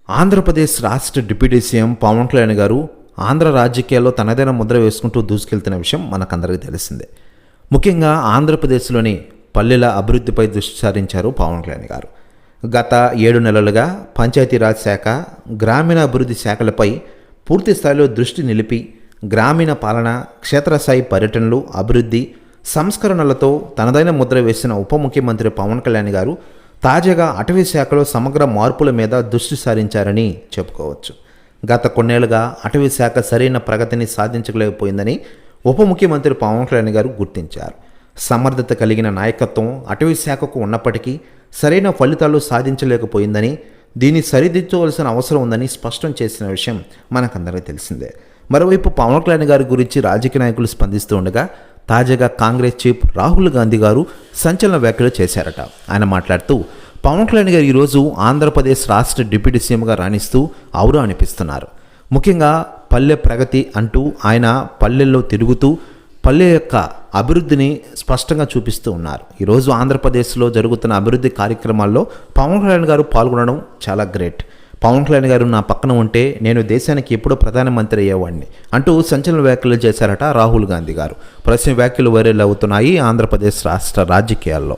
ఆంధ్రప్రదేశ్ రాష్ట్ర deputy CM Pawan Kalyan గారు ఆంధ్ర రాజకీయాల్లో తనదైన ముద్ర వేసుకుంటూ దూసుకెళ్తున్న విషయం మనకందరికీ తెలిసిందే. ముఖ్యంగా ఆంధ్రప్రదేశ్లోని పల్లెల అభివృద్ధిపై దృష్టి సారించారు పవన్ కళ్యాణ్ గారు. గత 7 నెలలుగా పంచాయతీరాజ్ శాఖ, గ్రామీణ అభివృద్ధి శాఖలపై పూర్తి స్థాయిలో దృష్టి నిలిపి గ్రామీణ పాలన, క్షేత్రస్థాయి పర్యటనలు, అభివృద్ధి సంస్కరణలతో తనదైన ముద్ర వేసిన ఉప ముఖ్యమంత్రి పవన్ కళ్యాణ్ గారు తాజాగా అటవీ శాఖలో సమగ్ర మార్పుల మీద దృష్టి సారించారని చెప్పుకోవచ్చు. గత కొన్నేళ్లుగా అటవీ శాఖ సరైన ప్రగతిని సాధించలేకపోయిందని ఉప ముఖ్యమంత్రి పవన్ కళ్యాణ్ గారు గుర్తించారు. సమర్థత కలిగిన నాయకత్వం అటవీ శాఖకు ఉన్నప్పటికీ సరైన ఫలితాలు సాధించలేకపోయిందని, దీన్ని సరిదిద్దవలసిన అవసరం ఉందని స్పష్టం చేసిన విషయం మనకందరికీ తెలిసిందే. మరోవైపు పవన్ కళ్యాణ్ గారి గురించి రాజకీయ నాయకులు స్పందిస్తూ ఉండగా తాజాగా కాంగ్రెస్ చీఫ్ రాహుల్ గాంధీ గారు సంచలన వ్యాఖ్యలు చేశారట. ఆయన మాట్లాడుతూ పవన్ కళ్యాణ్ గారు ఈరోజు ఆంధ్రప్రదేశ్ రాష్ట్ర డిప్యూటీ సీఎంగా రాణిస్తూ ఔరా అనిపిస్తున్నారు. ముఖ్యంగా పల్లె ప్రగతి అంటూ ఆయన పల్లెల్లో తిరుగుతూ పల్లె యొక్క అభివృద్ధిని స్పష్టంగా చూపిస్తూ ఉన్నారు. ఈరోజు ఆంధ్రప్రదేశ్లో జరుగుతున్న అభివృద్ధి కార్యక్రమాల్లో పవన్ కళ్యాణ్ గారు పాల్గొనడం చాలా గ్రేట్. పవన్ కళ్యాణ్ గారు నా పక్కన ఉంటే నేను దేశానికి ఎప్పుడో ప్రధానమంత్రి అయ్యేవాడిని అంటూ సంచలన వ్యాఖ్యలు చేశారట రాహుల్ గాంధీ గారు. ప్రస్తుతం వ్యాఖ్యలు వైరల్ అవుతున్నాయి ఆంధ్రప్రదేశ్ రాష్ట్ర రాజకీయాల్లో.